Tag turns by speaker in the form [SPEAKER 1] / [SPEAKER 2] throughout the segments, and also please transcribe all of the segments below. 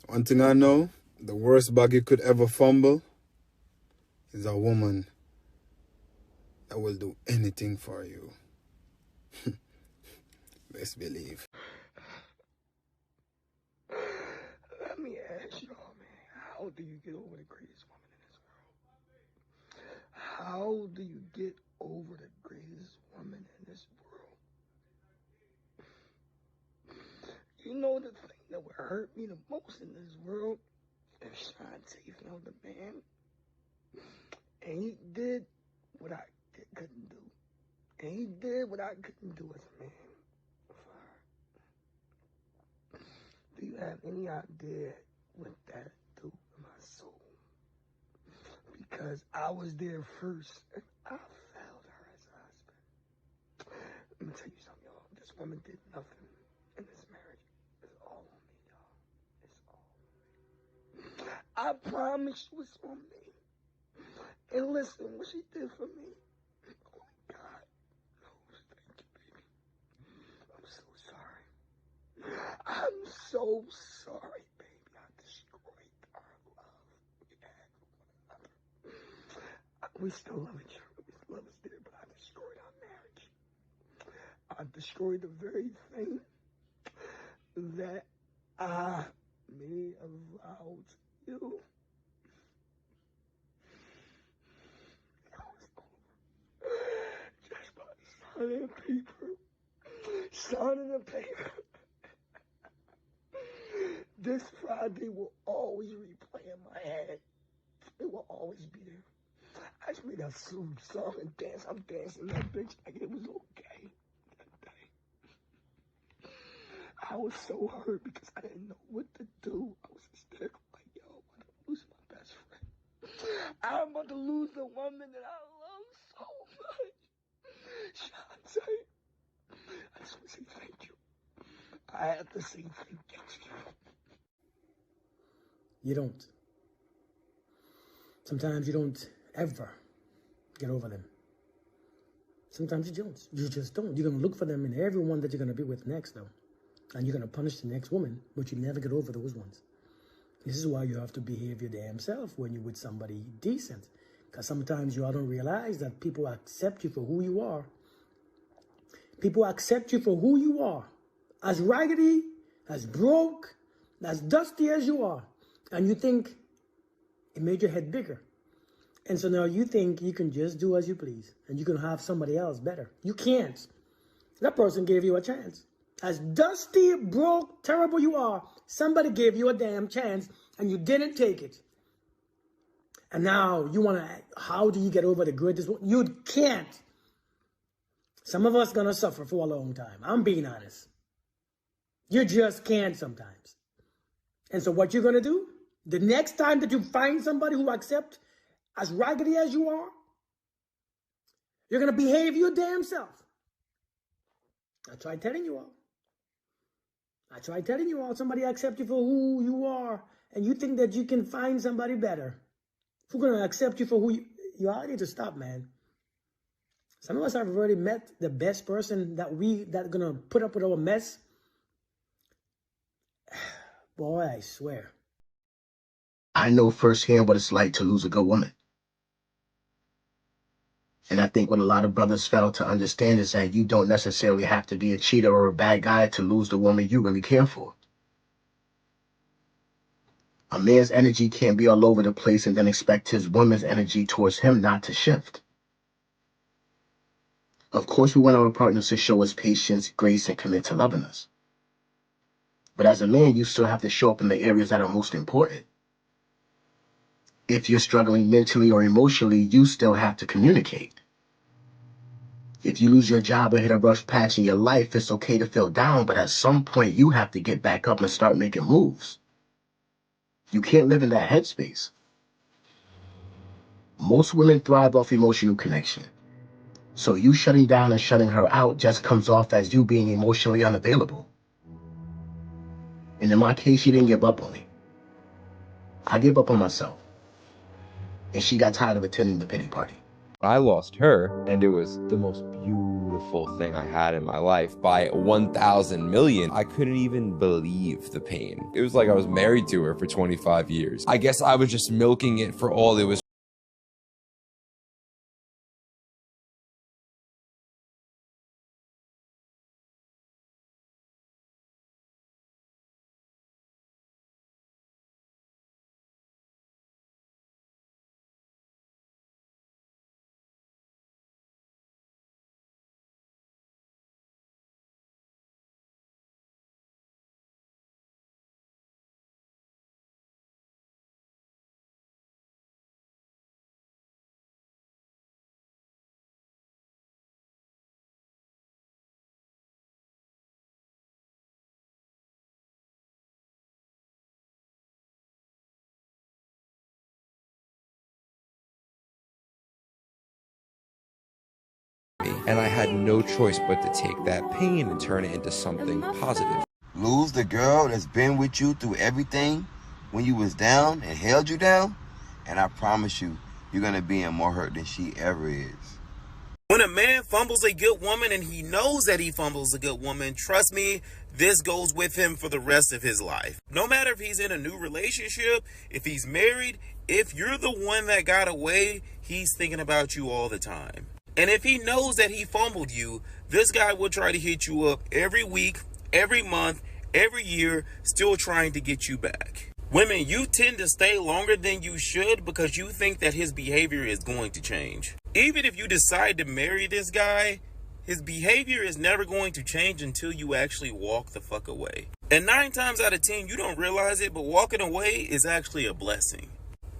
[SPEAKER 1] One thing I know, the worst bag you could ever fumble is a woman that will do anything for you. Best believe.
[SPEAKER 2] Let me ask y'all, man, how do you get over the greatest woman in this world? How do you get over the greatest woman in this world? You know the thing that would hurt me the most in this world? If Shantae found a man and he did what I couldn't do. And he did what I couldn't do as a man. Do you have any idea what that do to my soul? Because I was there first and I failed her as a husband. Let me tell you something, y'all. This woman did nothing in this marriage. It's all on me, y'all. It's all on me. I promise you it's on me. And listen, what she did for me, oh my God. No, thank you, baby. I'm so sorry. I'm so sorry, baby. I destroyed our love we had for one another. We still love each other. We still love us there, but I destroyed our marriage. I destroyed the very thing that I made a vow to you. Just by signing a paper. Signing a paper. This Friday will always replay in my head. It will always be there. I just made that song and dance. I'm dancing that bitch like it was okay that day. I was so hurt because I didn't know what to do. I was hysterical, like, yo, I'm about to lose my best friend. I'm about to lose the woman that I love so much. Shantae, I just want to say thank you. I have to say thank you.
[SPEAKER 3] You don't. Sometimes you don't ever get over them. Sometimes you don't. You just don't. You're going to look for them in everyone that you're going to be with next, though. And you're going to punish the next woman, but you never get over those ones. This is why you have to behave your damn self when you're with somebody decent. Because sometimes you don't realize that people accept you for who you are. People accept you for who you are. As raggedy, as broke, as dusty as you are. And you think it made your head bigger. And so now you think you can just do as you please. And you can have somebody else better. You can't. That person gave you a chance. As dusty, broke, terrible you are, somebody gave you a damn chance and you didn't take it. And now you want to, how do you get over the greatest one? You can't. Some of us going to suffer for a long time. I'm being honest. You just can't sometimes. And so what you're going to do, the next time that you find somebody who accepts as raggedy as you are, you're going to behave your damn self. I tried telling you all. Somebody accept you for who you are, and you think that you can find somebody better who's going to accept you for who you all need to stop, man. Some of us have already met the best person that's going to put up with our mess. Boy, I swear.
[SPEAKER 2] I know firsthand what it's like to lose a good woman. And I think what a lot of brothers fail to understand is that you don't necessarily have to be a cheater or a bad guy to lose the woman you really care for. A man's energy can't be all over the place and then expect his woman's energy towards him not to shift. Of course, we want our partners to show us patience, grace, and commit to loving us. But as a man, you still have to show up in the areas that are most important. If you're struggling mentally or emotionally, you still have to communicate. If you lose your job or hit a rough patch in your life, it's okay to feel down, but at some point you have to get back up and start making moves. You can't live in that headspace. Most women thrive off emotional connection. So you shutting down and shutting her out just comes off as you being emotionally unavailable. And in my case, she didn't give up on me. I gave up on myself. And she got tired of attending the pity party.
[SPEAKER 4] I lost her, and it was the most beautiful beautiful thing I had in my life by 1,000 million. I couldn't even believe the pain. It was like I was married to her for 25 years. I guess I was just milking it for all it was. And I had no choice but to take that pain and turn it into something positive.
[SPEAKER 5] Lose the girl that's been with you through everything when you was down and held you down, and I promise you, you're gonna be in more hurt than she ever is.
[SPEAKER 6] When a man fumbles a good woman and he knows that he fumbles a good woman, trust me, this goes with him for the rest of his life. No matter if he's in a new relationship, if he's married, if you're the one that got away, he's thinking about you all the time. And if he knows that he fumbled you, this guy will try to hit you up every week, every month, every year, still trying to get you back. Women, you tend to stay longer than you should because you think that his behavior is going to change. Even if you decide to marry this guy, his behavior is never going to change until you actually walk the fuck away. And 9 times out of 10, you don't realize it, but walking away is actually a blessing.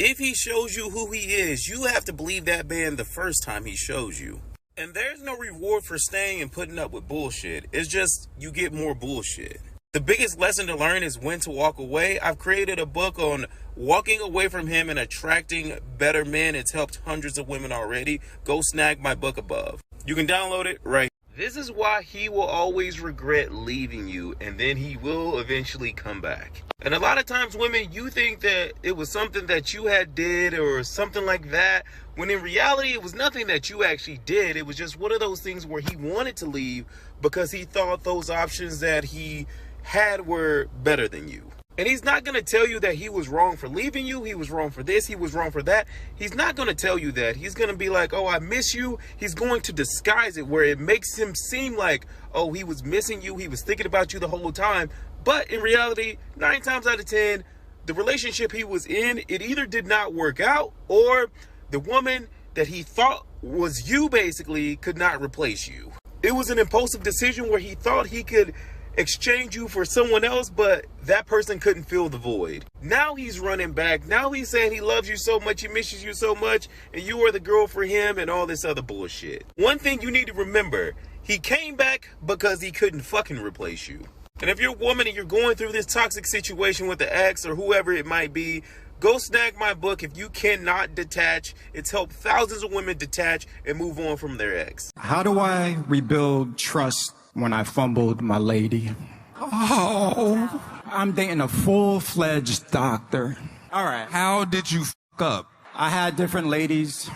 [SPEAKER 6] If he shows you who he is, you have to believe that man the first time he shows you. And there's no reward for staying and putting up with bullshit. It's just you get more bullshit. The biggest lesson to learn is when to walk away. I've created a book on walking away from him and attracting better men. It's helped hundreds of women already. Go snag my book above. You can download it right. This is why he will always regret leaving you, and then he will eventually come back. And a lot of times, women, you think that it was something that you had did or something like that, when in reality, it was nothing that you actually did. It was just one of those things where he wanted to leave because he thought those options that he had were better than you. And he's not going to tell you that he was wrong for leaving you. He was wrong for this. He was wrong for that. He's not going to tell you that. He's going to be like, oh, I miss you. He's going to disguise it where it makes him seem like, oh, he was missing you. He was thinking about you the whole time. But in reality, 9 times out of 10, the relationship he was in, it either did not work out or the woman that he thought was you basically could not replace you. It was an impulsive decision where he thought he could exchange you for someone else, but that person couldn't fill the void. Now he's running back. Now he's saying he loves you so much, he misses you so much, and you are the girl for him and all this other bullshit. One thing you need to remember, he came back because he couldn't fucking replace you. And if you're a woman and you're going through this toxic situation with the ex or whoever it might be, go snag my book. If you cannot detach, it's helped thousands of women detach and move on from their ex.
[SPEAKER 7] How do I rebuild trust when I fumbled my lady? Oh, I'm dating a full-fledged doctor. All right.
[SPEAKER 8] How did you fuck up?
[SPEAKER 7] I had different ladies.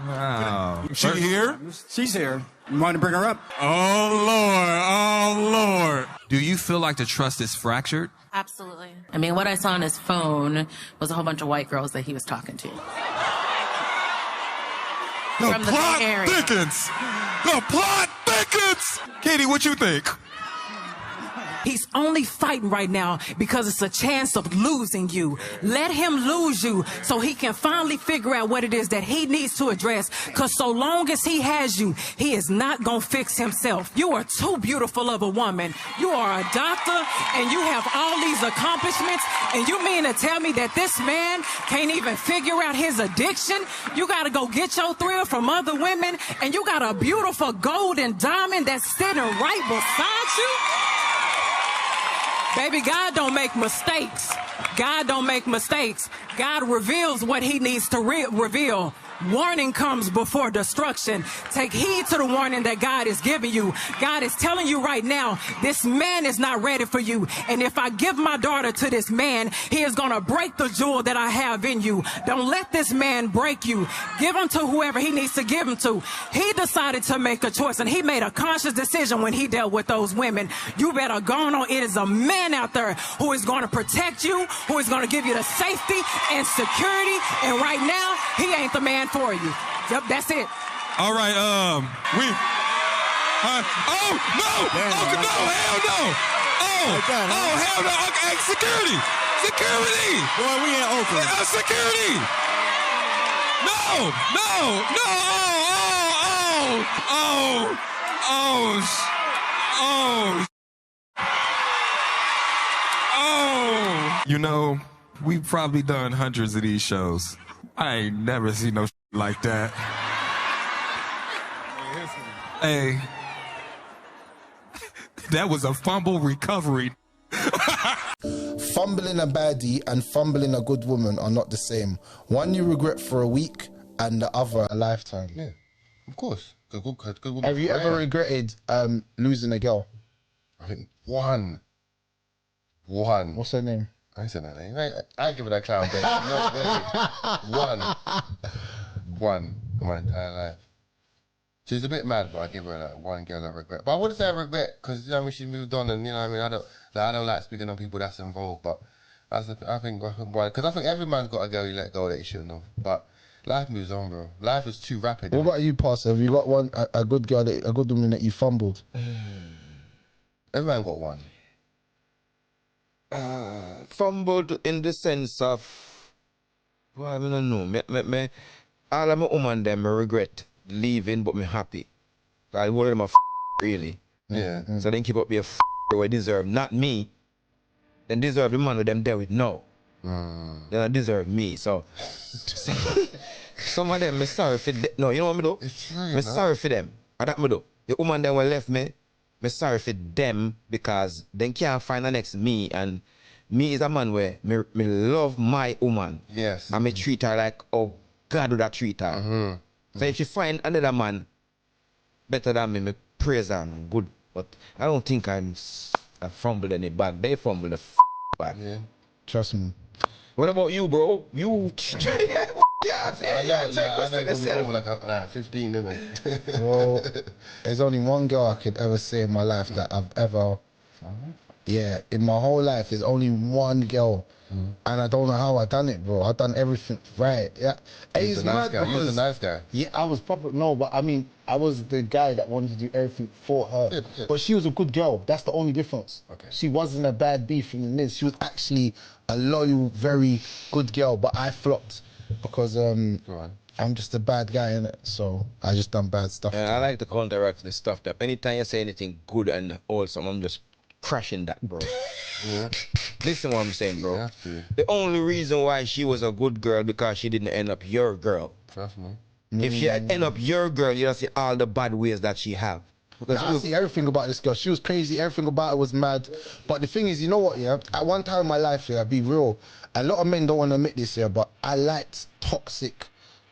[SPEAKER 8] Wow. She here?
[SPEAKER 7] She's here. You want to bring her up?
[SPEAKER 8] Oh, Lord. Oh, Lord. Do you feel like the trust is fractured?
[SPEAKER 9] Absolutely. I mean, what I saw on his phone was a whole bunch of white girls that he was talking to.
[SPEAKER 8] The plot thickens. The plot thickens. Katie, what you think?
[SPEAKER 10] He's only fighting right now because it's a chance of losing you. Let him lose you so he can finally figure out what it is that he needs to address. Because so long as he has you, he is not going to fix himself. You are too beautiful of a woman. You are a doctor and you have all these accomplishments. And you mean to tell me that this man can't even figure out his addiction? You got to go get your thrill from other women and you got a beautiful golden diamond that's sitting right beside you? Baby, God don't make mistakes. God don't make mistakes. God reveals what he needs to reveal. Warning comes before destruction. Take heed to the warning that God is giving you. God is telling you right now, this man is not ready for you. And if I give my daughter to this man, he is going to break the jewel that I have in you. Don't let this man break you. Give him to whoever he needs to give him to. He decided to make a choice, and he made a conscious decision when he dealt with those women. You better go on. It is a man out there who is going to protect you, who is going to give you the safety and security. And right now, he ain't the man for you. Yep, that's it.
[SPEAKER 8] All right, oh, no! Oh, no, hell no! Oh, hell no! Okay, security!
[SPEAKER 11] Boy, we in Oakland.
[SPEAKER 8] Security! No! You know, we've probably done hundreds of these shows. I ain't never seen no like that. Hey, that was a fumble recovery.
[SPEAKER 12] Fumbling a baddie and fumbling a good woman are not the same. One you regret for a week and the other a lifetime.
[SPEAKER 11] Yeah, of course. Good woman.
[SPEAKER 12] Have you ever regretted losing a girl?
[SPEAKER 11] I think one.
[SPEAKER 12] What's her name?
[SPEAKER 11] I ain't said that name. I give it that clown bitch. One in my entire life. She's a bit mad, but I give her that one girl I regret. But I wouldn't say I regret, because you know what I mean, she moved on, and you know what I mean, I don't like speaking on people that's involved, but I think because I think every man's got a girl you let go that you shouldn't have. But life moves on, bro. Life is too rapid.
[SPEAKER 12] What about you, Pastor? Have you got a good girl, a good woman that you fumbled?
[SPEAKER 11] Every man got one.
[SPEAKER 13] Fumbled in the sense of, well, I don't know. Me, all of my woman them I regret leaving, but me happy. Like, one of them are really.
[SPEAKER 11] Yeah.
[SPEAKER 13] So then keep up be a where I deserve, not me. Then deserve the man that them there with no. Then I deserve me. So some of them, me sorry for them. No, you know what me do? Me sorry for them. And that me do. The woman that will left me sorry for them because they can't find the next me, and me is a man where me love my woman.
[SPEAKER 11] Yes.
[SPEAKER 13] And me treat her like, oh, God would that treat her. So if you find another man better than me praise her and good. But I don't think I fumbled any bad. They fumbled the bad.
[SPEAKER 11] Yeah.
[SPEAKER 12] Trust me.
[SPEAKER 13] What about you, bro? You
[SPEAKER 11] like 15, didn't I?
[SPEAKER 12] Well, there's only one girl I could ever say in my life that I've ever, in my whole life, there's only one girl. And I don't know how I done it, bro. I done everything right. Yeah,
[SPEAKER 11] You was a nice guy. You was a nice guy.
[SPEAKER 12] Yeah, I was proper. No, but I mean, I was the guy that wanted to do everything for her.
[SPEAKER 11] Yeah.
[SPEAKER 12] But she was a good girl. That's the only difference.
[SPEAKER 11] Okay.
[SPEAKER 12] She wasn't a bad bee from the Niz. She was actually a loyal, very good girl. But I flopped because I'm just a bad guy, innit? So I just done bad stuff.
[SPEAKER 13] Yeah, I like to counteract the stuff that anytime you say anything good and wholesome, I'm just crashing that, bro.
[SPEAKER 11] Yeah.
[SPEAKER 13] Listen what I'm saying, bro. The only reason why she was a good girl because she didn't end up your girl.
[SPEAKER 11] Trust me.
[SPEAKER 13] If she had end up your girl, you don't see all the bad ways that she have. Because
[SPEAKER 12] I see everything about this girl. She was crazy. Everything about her was mad. But the thing is, you know what, yeah? At one time in my life, yeah, I'll be real. A lot of men don't want to admit this, yeah, but I liked toxic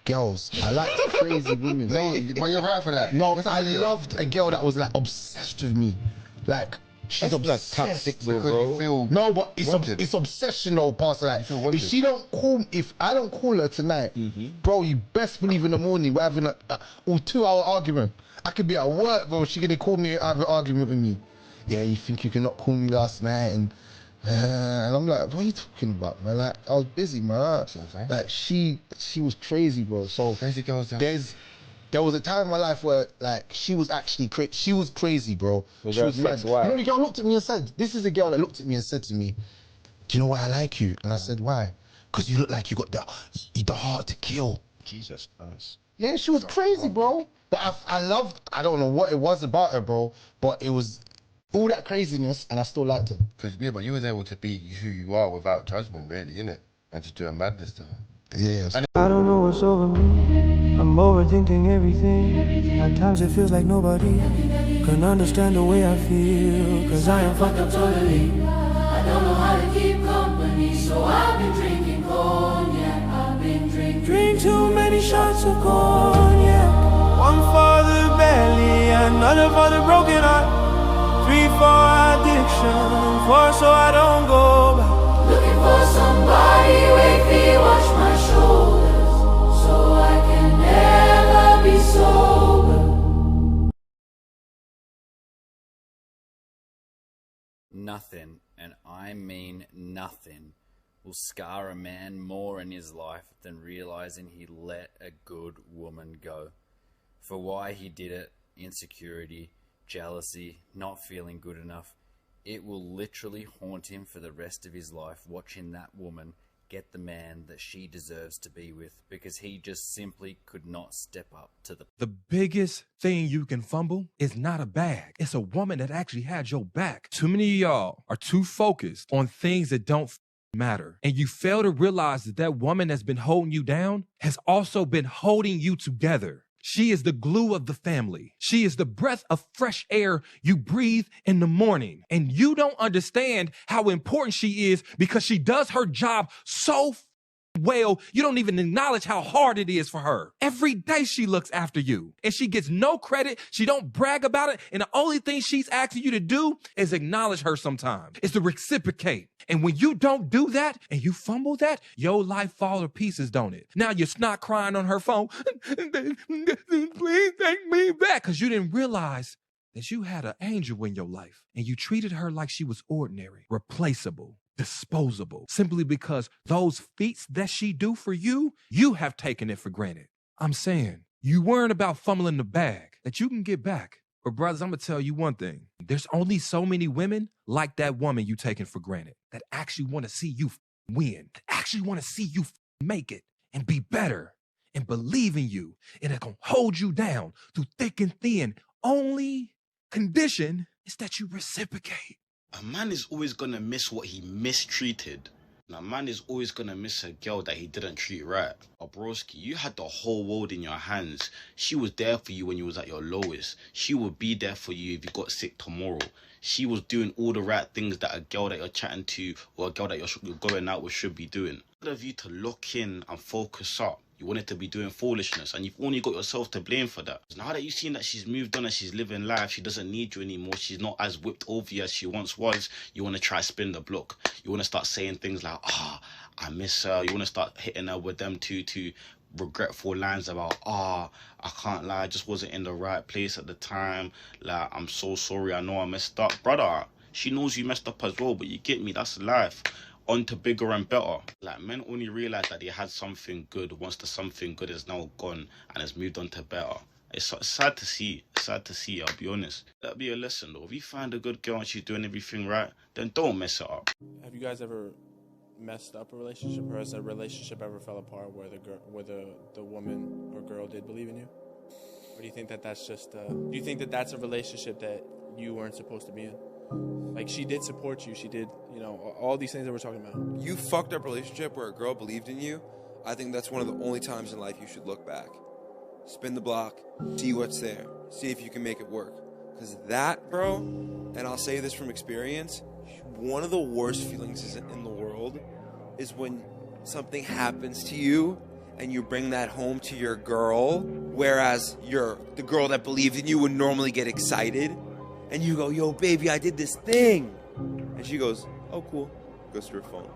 [SPEAKER 12] girls. I liked crazy women.
[SPEAKER 11] No, but you're right for that.
[SPEAKER 12] No, I loved a girl that was like obsessed with me. Like, she's obsessed.
[SPEAKER 13] Toxic, bro.
[SPEAKER 12] No, but it's obsessional, Pastor. Like, if I don't call her tonight, bro, you best believe in the morning we're having a 2-hour argument. I could be at work, bro. She gonna call me and have an argument with me. Yeah, you think you cannot call me last night? And I'm like, what are you talking about, man? Like, I was busy, man. Like, she was crazy, bro. So
[SPEAKER 11] crazy girls.
[SPEAKER 12] There was a time in my life where, like, she was actually crazy. She was crazy, bro.
[SPEAKER 13] Was
[SPEAKER 12] she was mad.
[SPEAKER 13] why?
[SPEAKER 12] You know, the girl looked at me and said, this is a girl that looked at me and said to me, do you know why I like you? And I said, why? Because you look like you got the heart to kill.
[SPEAKER 13] Jesus Christ.
[SPEAKER 12] Yeah, she was crazy, bro. But I don't know what it was about her, bro, but it was all that craziness, and I still liked her.
[SPEAKER 11] Yeah, but you was able to be who you are without judgment, really, innit? And just doing madness to her.
[SPEAKER 12] Yes.
[SPEAKER 14] I don't know what's over me. I'm overthinking everything. At times it feels like nobody can understand the way I feel. Cause I am fucked up totally. I don't know how to keep company, so I've been drinking cognac. I've been drinking. Drink too many shots are gone, yeah. One for the belly, another for the broken heart. 3 for addiction, 4 so I don't go back. Looking for somebody with me, wash my shoulders, so I can never be sober.
[SPEAKER 15] Nothing, and I mean nothing, will scar a man more in his life than realizing he let a good woman go. For why he did it, insecurity, jealousy, not feeling good enough, it will literally haunt him for the rest of his life, watching that woman get the man that she deserves to be with, because he just simply could not step up to the...
[SPEAKER 16] The biggest thing you can fumble is not a bag. It's a woman that actually had your back. Too many of y'all are too focused on things that don't matter. And you fail to realize that that woman that's been holding you down has also been holding you together. She is the glue of the family. She is the breath of fresh air you breathe in the morning. And you don't understand how important she is because she does her job so well, you don't even acknowledge how hard it is for her. Every day she looks after you and she gets no credit. She don't brag about it. And the only thing she's asking you to do is acknowledge her sometimes. It's to reciprocate. And when you don't do that and you fumble that, your life falls to pieces, don't it? Now you're snot crying on her phone. Please take me back. Because you didn't realize that you had an angel in your life and you treated her like she was ordinary, replaceable, disposable, simply because those feats that she do for you, you have taken it for granted. I'm saying you weren't about fumbling the bag that you can get back. But brothers, I'm gonna tell you one thing. There's only so many women like that woman you taking for granted that actually want to see you win, that actually want to see you make it and be better and believe in you, and it's gonna hold you down through thick and thin. Only condition is that you reciprocate.
[SPEAKER 17] A man is always gonna miss what he mistreated. And a man is always gonna miss a girl that he didn't treat right. But broski, you had the whole world in your hands. She was there for you when you was at your lowest. She would be there for you if you got sick tomorrow. She was doing all the right things that a girl that you're chatting to or a girl that you're going out with should be doing. Instead of you to lock in and focus up, you wanted to be doing foolishness, and you've only got yourself to blame for that. Now that you've seen that she's moved on and she's living life, she doesn't need you anymore, she's not as whipped over you as she once was, you want to try spin the block. You want to start saying things like, I miss her. You want to start hitting her with them two regretful lines about, I can't lie, I just wasn't in the right place at the time. Like, I'm so sorry, I know I messed up. Brother, she knows you messed up as well, but you get me, that's life. On to bigger and better. Like, men only realize that they had something good once the something good is now gone and has moved on to better. It's sad to see. It's sad to see, I'll be honest. That'll be a lesson though. If you find a good girl and she's doing everything right, then don't mess it up.
[SPEAKER 18] Have you guys ever messed up a relationship, or has a relationship ever fell apart where the woman or girl did believe in you? Or do you think that that's just do you think that that's a relationship that you weren't supposed to be in? Like, she did support you, she did, you know, all these things that we're talking about.
[SPEAKER 19] You fucked up relationship where a girl believed in you. I think that's one of the only times in life you should look back. Spin the block, see what's there, see if you can make it work. Because that, bro, and I'll say this from experience, one of the worst feelings in the world is when something happens to you and you bring that home to your girl, whereas the girl that believed in you would normally get excited. And you go, yo, baby, I did this thing. And she goes, oh, cool. Goes to her phone.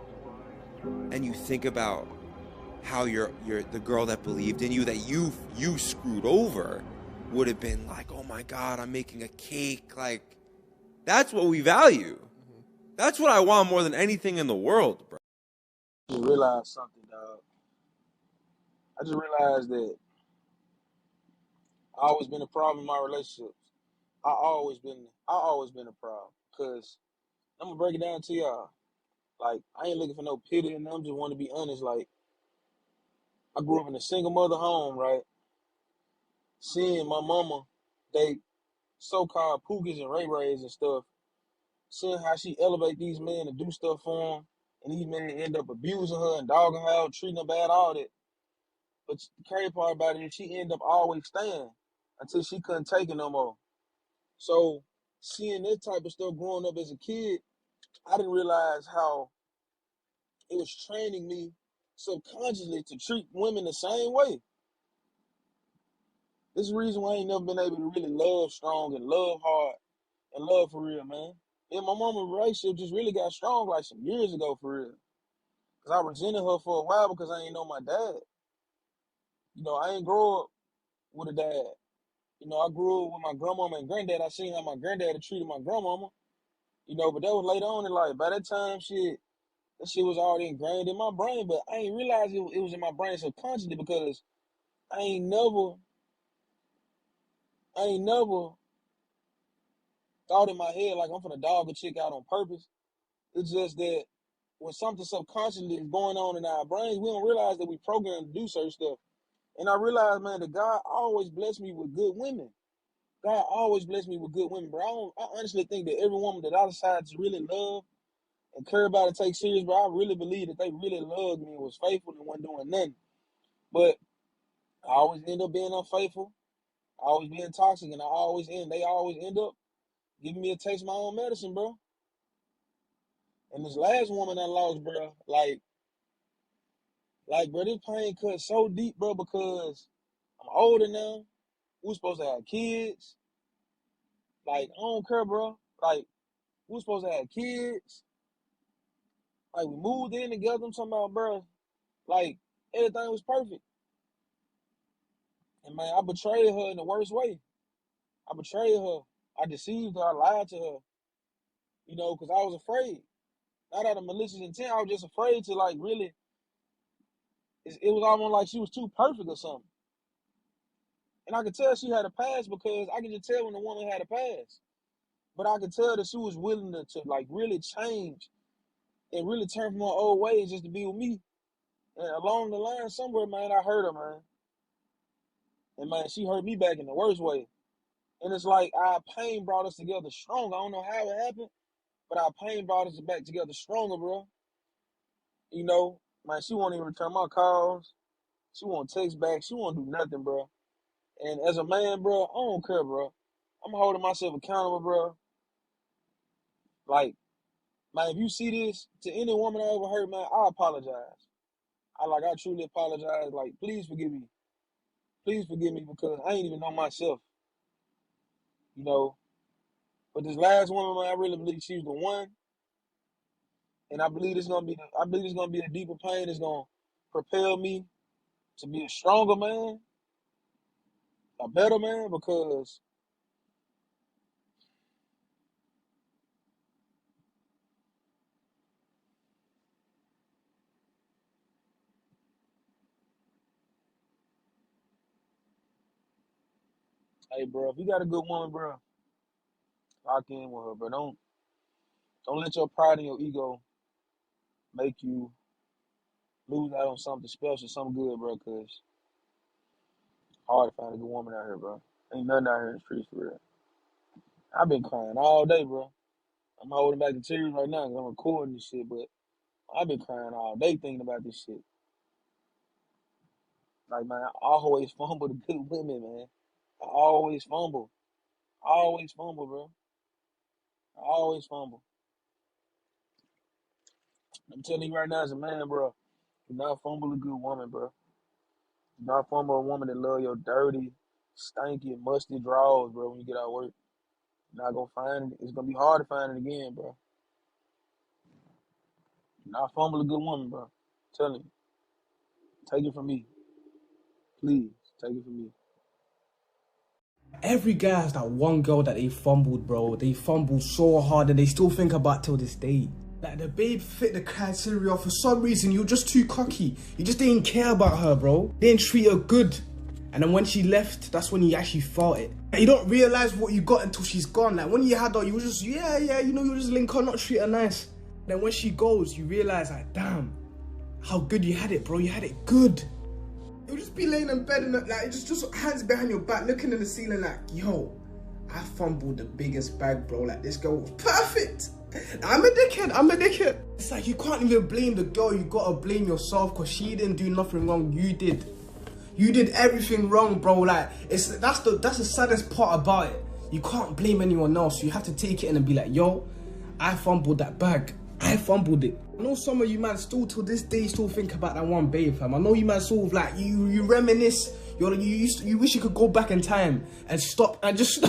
[SPEAKER 19] And you think about how the girl that believed in you, that you screwed over, would have been like, oh my God, I'm making a cake. Like, that's what we value. That's what I want more than anything in the world, bro.
[SPEAKER 20] I just realized something, dog. I just realized that I always been a problem in my relationships. I always been a problem. Cause I'm gonna break it down to y'all. Like, I ain't looking for no pity, and I'm just want to be honest. Like, I grew up in a single mother home, right? Seeing my mama date so-called pookies and ray-rays and stuff. Seeing how she elevate these men and do stuff for them, and these men end up abusing her and dogging her out, treating her bad, all that. But the crazy part about it is she ended up always staying until she couldn't take it no more. So seeing that type of stuff growing up as a kid, I didn't realize how it was training me subconsciously to treat women the same way. This is the reason why I ain't never been able to really love strong and love hard and love for real, man. And my mama's relationship just really got strong like some years ago for real. Because I resented her for a while because I ain't know my dad. You know, I ain't grow up with a dad. You know, I grew up with my grandmama and granddad. I seen how my granddad treated my grandmama. You know, but that was later on in life. By that time, that shit was already ingrained in my brain, but I ain't realize it was in my brain subconsciously because I ain't never thought in my head like I'm finna dog a chick out on purpose. It's just that when something subconsciously is going on in our brains, we don't realize that we programmed to do certain stuff. And I realized, man, that God always blessed me with good women. God always blessed me with good women, bro. I honestly think that every woman that I decide to really love and care about and take serious, bro, I really believe that they really loved me and was faithful and wasn't doing nothing. But I always end up being unfaithful. I always being toxic, and they always end up giving me a taste of my own medicine, bro. And this last woman I lost, bro, like, bro, this pain cut so deep, bro, because I'm older now. We're supposed to have kids. Like, I don't care, bro. Like, we're supposed to have kids. Like, we moved in together. I'm talking about, bro, like, everything was perfect. And, man, I betrayed her in the worst way. I betrayed her. I deceived her. I lied to her. You know, because I was afraid. Not out of malicious intent. I was just afraid to, like, really. It was almost like she was too perfect or something. And I could tell she had a past because I could just tell when the woman had a past. But I could tell that she was willing to like, really change and really turn from her old ways just to be with me. And along the line somewhere, man, I hurt her, man. And, man, she hurt me back in the worst way. And it's like our pain brought us together stronger. I don't know how it happened, but our pain brought us back together stronger, bro. You know, man, she won't even return my calls. She won't text back. She won't do nothing, bro. And as a man, bro, I don't care, bro. I'm holding myself accountable, bro. Like, man, if you see this to any woman I ever hurt, man, I apologize. I truly apologize. Like, please forgive me. Please forgive me because I ain't even know myself. You know. But this last woman, man, I really believe she's the one. And I believe it's gonna be a deeper pain. It's gonna propel me to be a stronger man, a better man, because hey, bro, if you got a good woman, bro, lock in with her, bro. Don't let your pride and your ego make you lose out on something special, something good, bro, because hard to find a good woman out here, bro. Ain't nothing out here in the streets for real. I've been crying all day, bro. I'm holding back the tears right now because I'm recording this shit, but I've been crying all day thinking about this shit. Like, man, I always fumble the good women, man. I always fumble. I always fumble, bro. I always fumble. I'm telling you right now as a man, bro, do not fumble a good woman, bro. Do not fumble a woman that love your dirty, stinky, musty drawers, bro, when you get out of work. You're not gonna find it. It's gonna be hard to find it again, bro. Do not fumble a good woman, bro. I'm telling you. Take it from me. Please, take it from me.
[SPEAKER 3] Every guy has that one girl that they fumbled, bro. They fumbled so hard and they still think about till this day. Like, the babe fit the criteria. For some reason, you're just too cocky. You just didn't care about her, bro. Didn't treat her good. And then when she left, that's when you actually felt it. And you don't realize what you got until she's gone. Like, when you had her, you were just, you know, you just link her, not treat her nice. Then when she goes, you realize, like, damn, how good you had it, bro. You had it good. You'll just be laying in bed and like just hands behind your back, looking in the ceiling like, yo, I fumbled the biggest bag, bro. Like, this girl was perfect. I'm a dickhead. It's like, you can't even blame the girl. You gotta blame yourself because she didn't do nothing wrong. You did. You did everything wrong, bro. Like, that's the saddest part about it. You can't blame anyone else. You have to take it in and be like, yo, I fumbled that bag. I fumbled it. I know some of you man still till this day still think about that one babe, fam. I know you man sort of like, you reminisce,
[SPEAKER 21] You wish you could go back in time and stop and just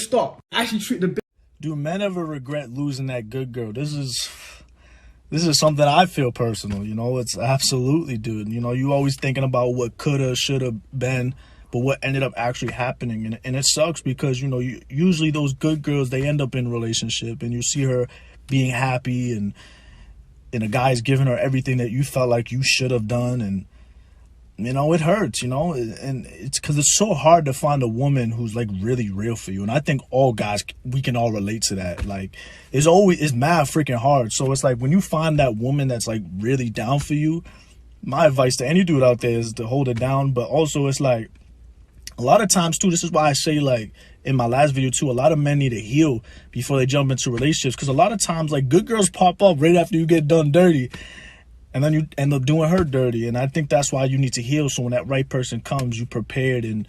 [SPEAKER 21] stop. Actually treat the bitch.
[SPEAKER 22] Do men ever regret losing that good girl? This is something I feel personal, you know. It's absolutely, dude. You know, you always thinking about what coulda, shoulda been, but what ended up actually happening. And it sucks because, you know, usually those good girls, they end up in a relationship and you see her being happy and a guy's giving her everything that you felt like you should have done. And, you know, it hurts, you know, and it's because it's so hard to find a woman who's like really real for you. And I think all guys, we can all relate to that. Like, it's mad freaking hard. So it's like when you find that woman that's like really down for you, my advice to any dude out there is to hold it down. But also it's like a lot of times too, this is why I say, like in my last video too, a lot of men need to heal before they jump into relationships. Because a lot of times like good girls pop up right after you get done dirty. And then you end up doing her dirty. And I think that's why you need to heal. So when that right person comes, you prepared and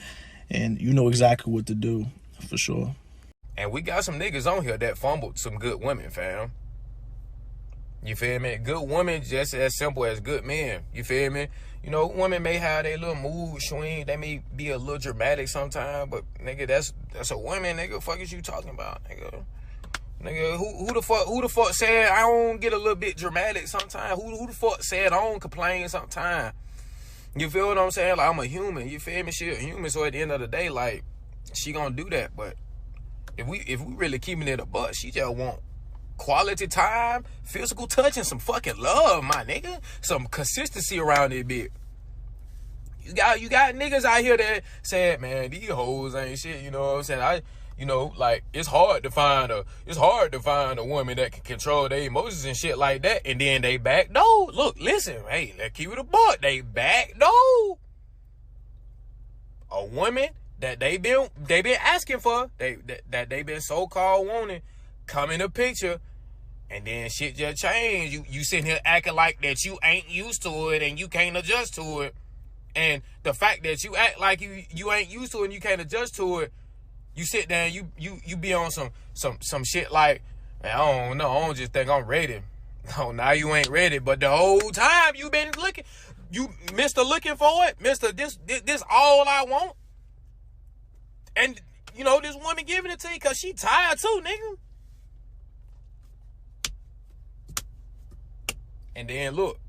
[SPEAKER 22] you know exactly what to do, for sure.
[SPEAKER 23] And we got some niggas on here that fumbled some good women, fam. You feel me? Good women just as simple as good men. You feel me? You know, women may have their little mood swing. They may be a little dramatic sometimes. But, nigga, that's a woman, nigga. Fuck is you talking about, nigga? Nigga, who the fuck said I don't get a little bit dramatic sometimes? Who the fuck said I don't complain sometimes? You feel what I'm saying? Like, I'm a human. You feel me? She a human. So at the end of the day, like, she gonna do that. But if we really keeping it a buck, she just want quality time, physical touch, and some fucking love, my nigga. Some consistency around it, bit. You got niggas out here that said, man, these hoes ain't shit. You know what I'm saying? You know, like, it's hard to find a woman that can control their emotions and shit like that, and then they back no. Look, listen, hey, let's keep it a buck. They back no. A woman that they been asking for, that they been so-called wanting, come in the picture, and then shit just changed. You sitting here acting like that you ain't used to it and you can't adjust to it, and the fact that you act like you ain't used to it and you can't adjust to it. You sit there and you be on some shit like, man, I don't know, I don't just think I'm ready. No, now you ain't ready. But the whole time you been looking, you Mr. looking for it, Mr. This all I want. And you know, this woman giving it to you because she tired too, nigga. And then look,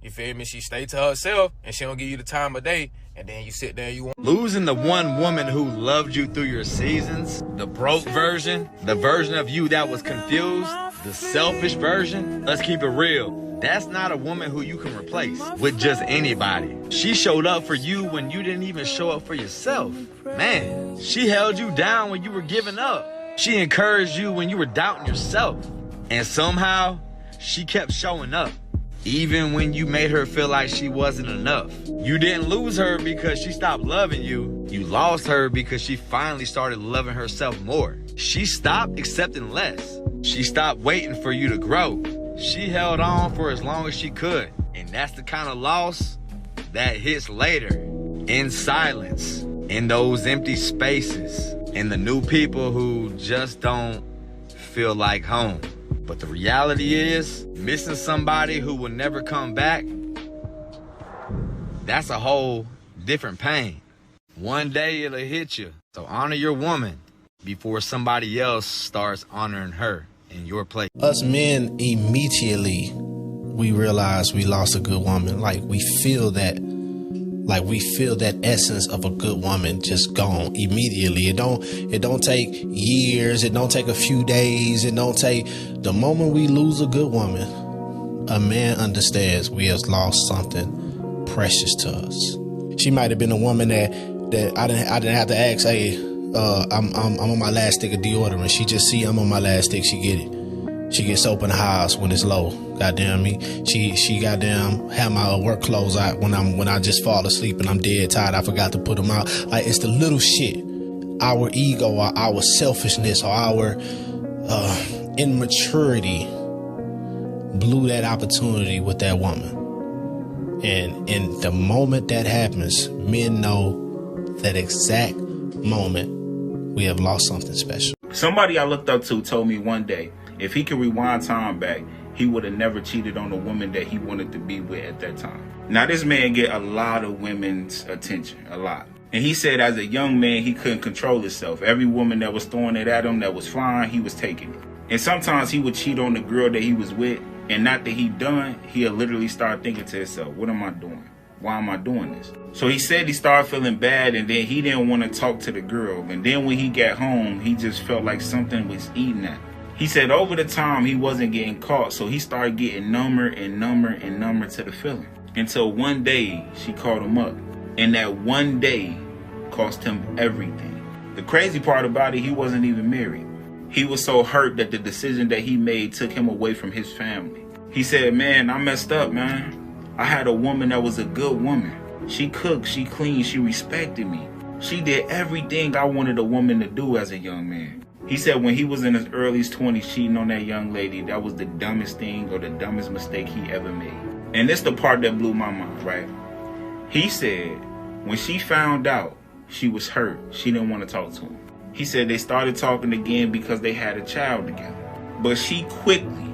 [SPEAKER 23] you feel me? She stay to herself and she don't give you the time of day. And then you sit there, you want
[SPEAKER 24] losing the one woman who loved you through your seasons, the broke version, the version of you that was confused, the selfish version. Let's keep it real. That's not a woman who you can replace with just anybody. She showed up for you when you didn't even show up for yourself. Man, she held you down when you were giving up. She encouraged you when you were doubting yourself. And somehow, she kept showing up. Even when you made her feel like she wasn't enough. You didn't lose her because she stopped loving you. You lost her because she finally started loving herself more. She stopped accepting less. She stopped waiting for you to grow. She held on for as long as she could. And that's the kind of loss that hits later. In silence. In those empty spaces. In the new people who just don't feel like home. But the reality is, missing somebody who will never come back, that's a whole different pain. One day it'll hit you. So honor your woman before somebody else starts honoring her in your place.
[SPEAKER 25] Us men, immediately, we realize we lost a good woman. Like, we feel that essence of a good woman just gone immediately. It don't take years. It don't take a few days. It don't take the moment we lose a good woman, a man understands we have lost something precious to us. She might have been a woman that I didn't have to ask, hey, I'm on my last stick of deodorant. She just see I'm on my last stick, she get it. She gets soap in the house when it's low. Goddamn me. She goddamn have my work clothes out when I just fall asleep and I'm dead tired. I forgot to put them out. Like, it's the little shit. Our ego or our selfishness or our immaturity blew that opportunity with that woman. And in the moment that happens, men know that exact moment we have lost something special.
[SPEAKER 26] Somebody I looked up to told me one day, if he could rewind time back,
[SPEAKER 1] he would have never cheated on the woman that he wanted to be with at that time. Now, this man get a lot of women's attention, a lot. And he said as a young man, he couldn't control himself. Every woman that was throwing it at him that was fine, he was taking it. And sometimes he would cheat on the girl that he was with, and not that he done, he'll literally start thinking to himself, what am I doing? Why am I doing this? So he said he started feeling bad, and then he didn't want to talk to the girl. And then when he got home, he just felt like something was eating at him. He said over the time he wasn't getting caught, so he started getting number and number and number to the feeling. Until one day she called him up, and that one day cost him everything. The crazy part about it, he wasn't even married. He was so hurt that the decision that he made took him away from his family. He said, man, I messed up, man. I had a woman that was a good woman. She cooked, she cleaned, she respected me. She did everything I wanted a woman to do as a young man. He said when he was in his early 20s cheating on that young lady, that was the dumbest thing or the dumbest mistake he ever made. And this the part that blew my mind, right? He said when she found out she was hurt, she didn't want to talk to him. He said they started talking again because they had a child together. But she quickly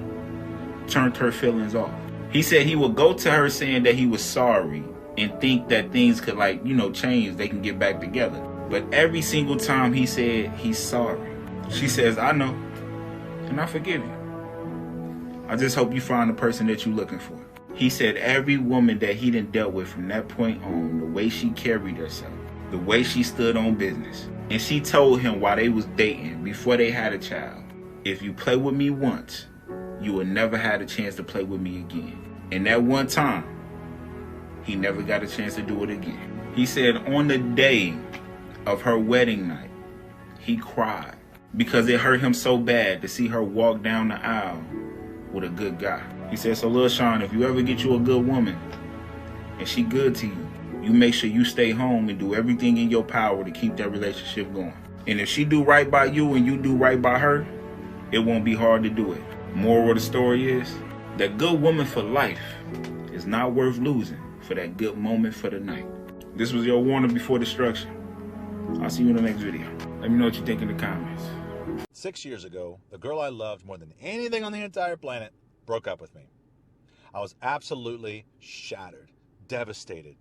[SPEAKER 1] turned her feelings off. He said he would go to her saying that he was sorry and think that things could change, they can get back together. But every single time he said he's sorry, she says, I know, and I forgive you. I just hope you find the person that you're looking for. He said every woman that he done dealt with from that point on, the way she carried herself, the way she stood on business, and she told him while they was dating, before they had a child, if you play with me once, you will never have a chance to play with me again. And that one time, he never got a chance to do it again. He said on the day of her wedding night, he cried because it hurt him so bad to see her walk down the aisle with a good guy. He said, so Lil Sean, if you ever get you a good woman and she good to you, you make sure you stay home and do everything in your power to keep that relationship going. And if she do right by you and you do right by her, it won't be hard to do it. Moral of the story is, that good woman for life is not worth losing for that good moment for the night. This was your warning before destruction. I'll see you in the next video. Let me know what you think in the comments.
[SPEAKER 2] 6 years ago, the girl I loved more than anything on the entire planet broke up with me. I was absolutely shattered, devastated,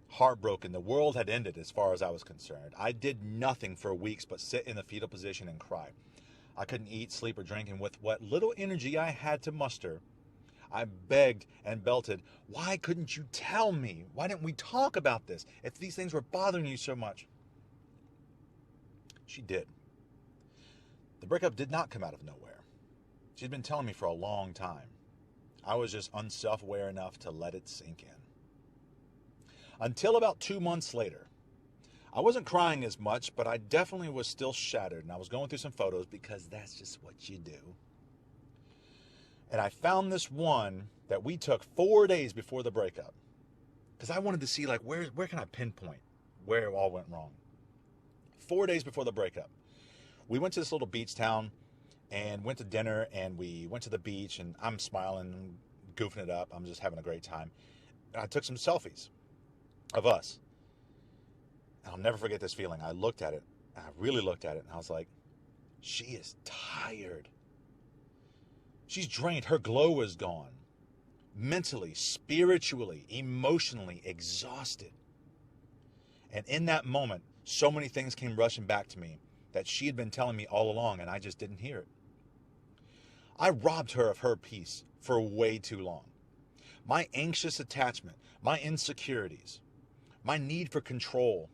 [SPEAKER 2] heartbroken. The world had ended as far as I was concerned. I did nothing for weeks but sit in the fetal position and cry. I couldn't eat, sleep, or drink, and with what little energy I had to muster, I begged and belted, why couldn't you tell me? Why didn't we talk about this if these things were bothering you so much? She did. The breakup did not come out of nowhere. She'd been telling me for a long time. I was just unself-aware enough to let it sink in. Until about 2 months later. I wasn't crying as much, but I definitely was still shattered, and I was going through some photos because that's just what you do. And I found this one that we took 4 days before the breakup because I wanted to see, like, where can I pinpoint where it all went wrong. 4 days before the breakup, we went to this little beach town and went to dinner, and we went to the beach, and I'm smiling, goofing it up. I'm just having a great time. And I took some selfies of us. And I'll never forget this feeling. I looked at it, and I really looked at it, and I was like, she is tired. She's drained. Her glow is gone. Mentally, spiritually, emotionally exhausted. And in that moment, so many things came rushing back to me that she had been telling me all along, and I just didn't hear it. I robbed her of her peace for way too long. My anxious attachment, my insecurities, my need for control.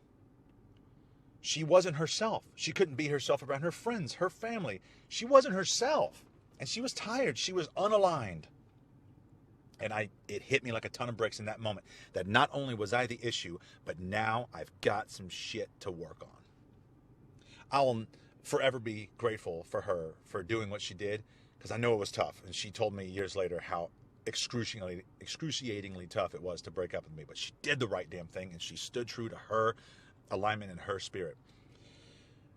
[SPEAKER 2] She wasn't herself. She couldn't be herself around her friends, her family. She wasn't herself. And she was tired. She was unaligned. And it hit me like a ton of bricks in that moment that not only was I the issue, but now I've got some shit to work on. I will forever be grateful for her for doing what she did, because I know it was tough. And she told me years later how excruciatingly tough it was to break up with me. But she did the right damn thing, and she stood true to her alignment and her spirit.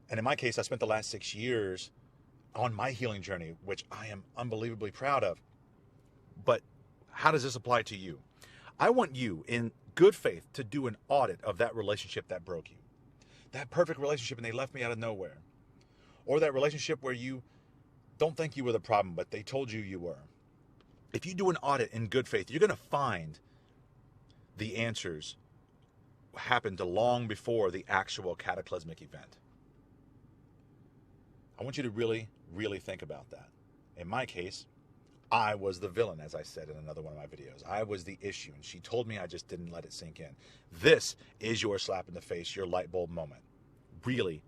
[SPEAKER 2] And in my case, I spent the last 6 years on my healing journey, which I am unbelievably proud of. But how does this apply to you? I want you, in good faith, to do an audit of that relationship that broke you. That perfect relationship and they left me out of nowhere. Or that relationship where you don't think you were the problem, but they told you you were. If you do an audit in good faith, you're going to find the answers happened long before the actual cataclysmic event. I want you to really, really think about that. In my case, I was the villain, as I said in another one of my videos. I was the issue, and she told me I just didn't let it sink in. This is your slap in the face, your light bulb moment. Really,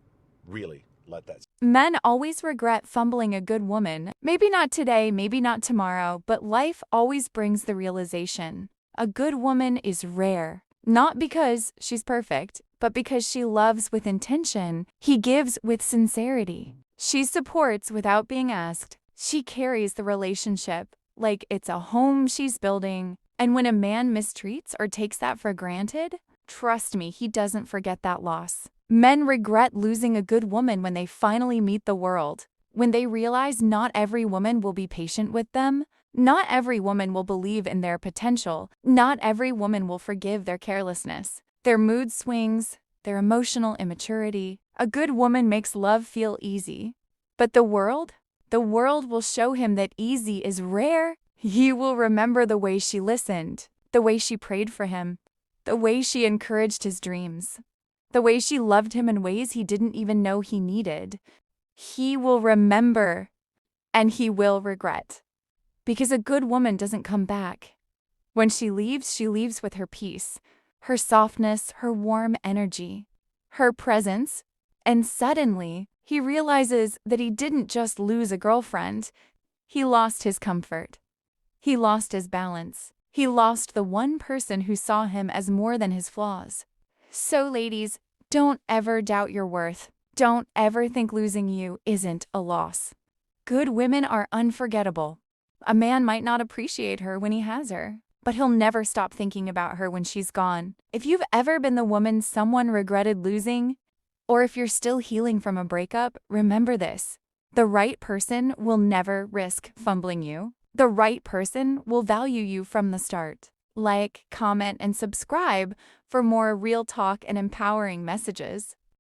[SPEAKER 2] really let that.
[SPEAKER 4] Men always regret fumbling a good woman. Maybe not today, maybe not tomorrow, but life always brings the realization. A good woman is rare. Not because she's perfect, but because she loves with intention. He gives with sincerity. She supports without being asked. She carries the relationship like it's a home she's building. And when a man mistreats or takes that for granted, trust me, he doesn't forget that loss. Men regret losing a good woman when they finally meet the world. When they realize not every woman will be patient with them, not every woman will believe in their potential, not every woman will forgive their carelessness, their mood swings, their emotional immaturity. A good woman makes love feel easy. But the world will show him that easy is rare. He will remember the way she listened, the way she prayed for him, the way she encouraged his dreams, the way she loved him in ways he didn't even know he needed. He will remember, and he will regret. Because a good woman doesn't come back. When she leaves with her peace, her softness, her warm energy, her presence, and suddenly he realizes that he didn't just lose a girlfriend, he lost his comfort. He lost his balance. He lost the one person who saw him as more than his flaws. So ladies, don't ever doubt your worth. Don't ever think losing you isn't a loss. Good women are unforgettable. A man might not appreciate her when he has her, but he'll never stop thinking about her when she's gone. If you've ever been the woman someone regretted losing, or if you're still healing from a breakup, remember this. The right person will never risk fumbling you. The right person will value you from the start. Like, comment, and subscribe for more real talk and empowering messages.